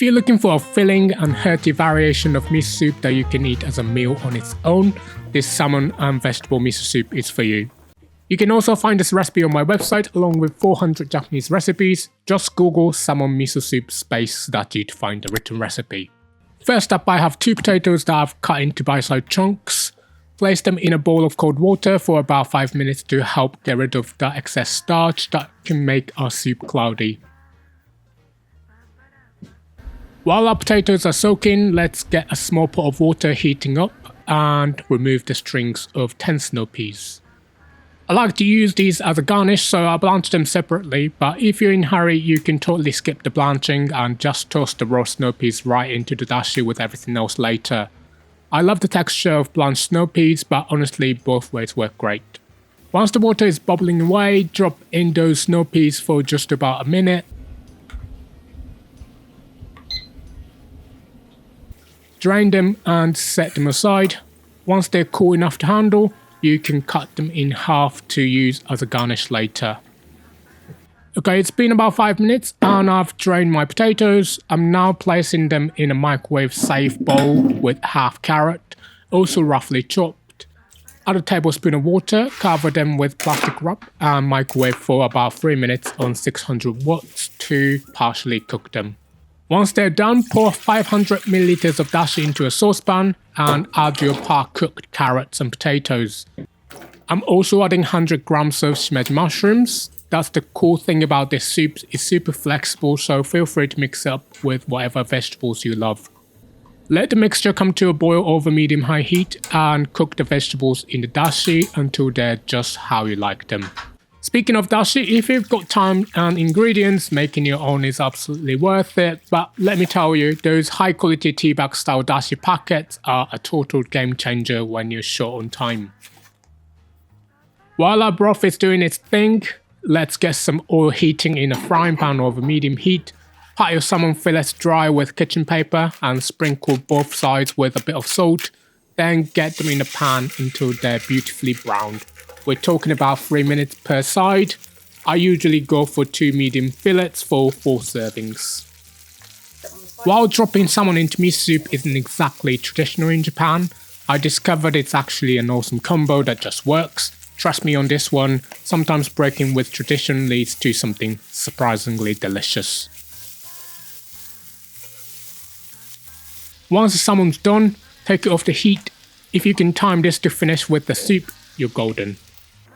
If you're looking for a filling and hearty variation of miso soup that you can eat as a meal on its own, this salmon and vegetable miso soup is for you. You can also find this recipe on my website along with 400 Japanese recipes. Just Google Salmon Miso Soup space Dashi to find the written recipe. First up, I have 2 potatoes that I've cut into bite-sized chunks. Place them in a bowl of cold water for about 5 minutes to help get rid of the excess starch that can make our soup cloudy. While our potatoes are soaking, let's get a small pot of water heating up and remove the strings of 10 snow peas. I like to use these as a garnish, so I blanch them separately, but if you're in a hurry you can totally skip the blanching and just toss the raw snow peas right into the dashi with everything else later. I love the texture of blanched snow peas, but honestly both ways work great. Once the water is bubbling away, drop in those snow peas for just about a minute. Drain them and set them aside. Once they're cool enough to handle, you can cut them in half to use as a garnish later. Okay, it's been about 5 minutes and I've drained my potatoes. I'm now placing them in a microwave safe bowl with half carrot, also roughly chopped. Add a tablespoon of water, cover them with plastic wrap and microwave for about 3 minutes on 600 watts to partially cook them. Once they're done, pour 500 ml of dashi into a saucepan and add your par-cooked carrots and potatoes. I'm also adding 100 grams of shimeji mushrooms. That's the cool thing about this soup, it's super flexible, so feel free to mix it up with whatever vegetables you love. Let the mixture come to a boil over medium-high heat and cook the vegetables in the dashi until they're just how you like them. Speaking of dashi, if you've got time and ingredients, making your own is absolutely worth it, but let me tell you, those high quality tea bag style dashi packets are a total game changer when you're short on time. While our broth is doing its thing, let's get some oil heating in a frying pan over medium heat. Pat your salmon fillets dry with kitchen paper and sprinkle both sides with a bit of salt, then get them in a pan until they're beautifully browned. We're talking about 3 minutes per side. I usually go for 2 medium fillets for 4 servings. While dropping salmon into miso soup isn't exactly traditional in Japan, I discovered it's actually an awesome combo that just works. Trust me on this one, sometimes breaking with tradition leads to something surprisingly delicious. Once the salmon's done, take it off the heat. If you can time this to finish with the soup, you're golden.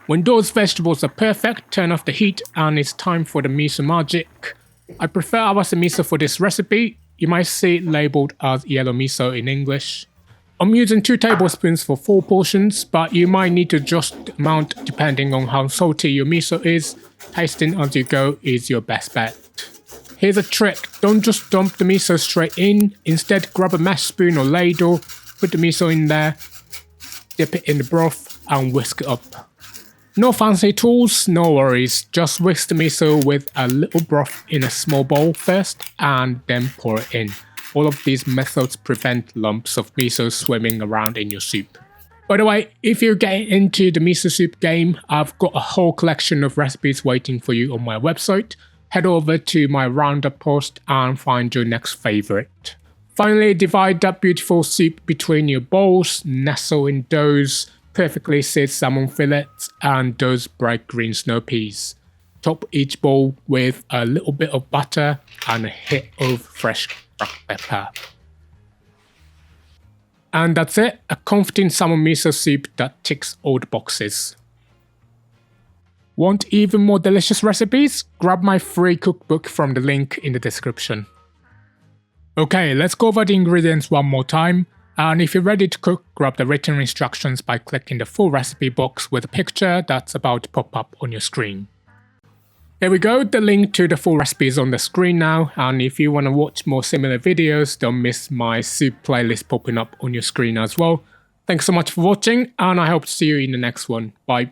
When those vegetables are perfect, turn off the heat and it's time for the miso magic. I prefer awase miso for this recipe. You might see it labelled as yellow miso in English. I'm using 2 tablespoons for 4 portions, but you might need to adjust the amount depending on how salty your miso is. Tasting as you go is your best bet. Here's a trick, don't just dump the miso straight in, instead grab a mesh spoon or ladle, put the miso in there, dip it in the broth and whisk it up. No fancy tools, no worries, just whisk the miso with a little broth in a small bowl first and then pour it in. All of these methods prevent lumps of miso swimming around in your soup. By the way, if you're getting into the miso soup game, I've got a whole collection of recipes waiting for you on my website. Head over to my roundup post and find your next favourite. Finally, divide that beautiful soup between your bowls, nestle in those perfectly seared salmon fillets and those bright green snow peas. Top each bowl with a little bit of butter and a hit of fresh black pepper. And that's it, a comforting salmon miso soup that ticks all the boxes. Want even more delicious recipes? Grab my free cookbook from the link in the description. Okay, let's go over the ingredients one more time. And if you're ready to cook, grab the written instructions by clicking the full recipe box with a picture that's about to pop up on your screen. There we go, the link to the full recipe is on the screen now, and if you want to watch more similar videos, don't miss my soup playlist popping up on your screen as well. Thanks so much for watching, and I hope to see you in the next one. Bye.